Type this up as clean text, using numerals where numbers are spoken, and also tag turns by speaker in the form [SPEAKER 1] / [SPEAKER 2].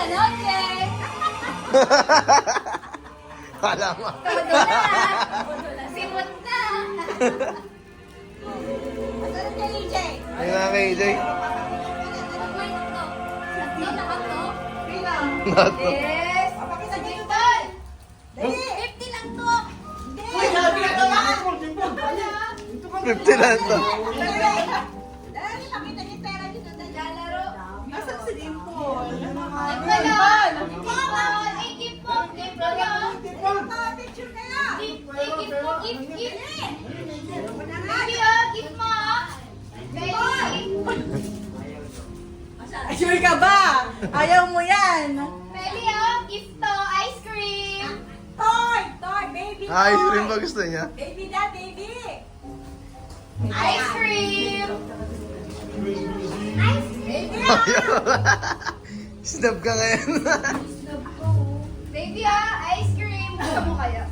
[SPEAKER 1] noche.
[SPEAKER 2] Kala mo.
[SPEAKER 1] Todo na. Simot na. Masarap niya, EJ.
[SPEAKER 2] Ayun na kay AJ. Nato.
[SPEAKER 1] Yes. Pakita niyo yun. 50 lang to.
[SPEAKER 3] Uy, sabi ka naman!
[SPEAKER 2] 50 lang to.
[SPEAKER 1] Dali, pakita niyo pera dito na lalaro.
[SPEAKER 3] Nasaan si Dimple?
[SPEAKER 1] Dimple! Keep po! Picture kayo! Keep! Baby, keep mo! Baby!
[SPEAKER 3] Sure ka ba? Ayaw mo yan!
[SPEAKER 1] Baby, gift to! Ice cream!
[SPEAKER 3] Toy! Toy! Baby!
[SPEAKER 2] Ice cream ba gusto niya?
[SPEAKER 3] Baby da, baby!
[SPEAKER 1] Ice cream! Ice cream!
[SPEAKER 2] Snap ka ngayon.
[SPEAKER 1] Baby, ice cream! Gusto mo kaya?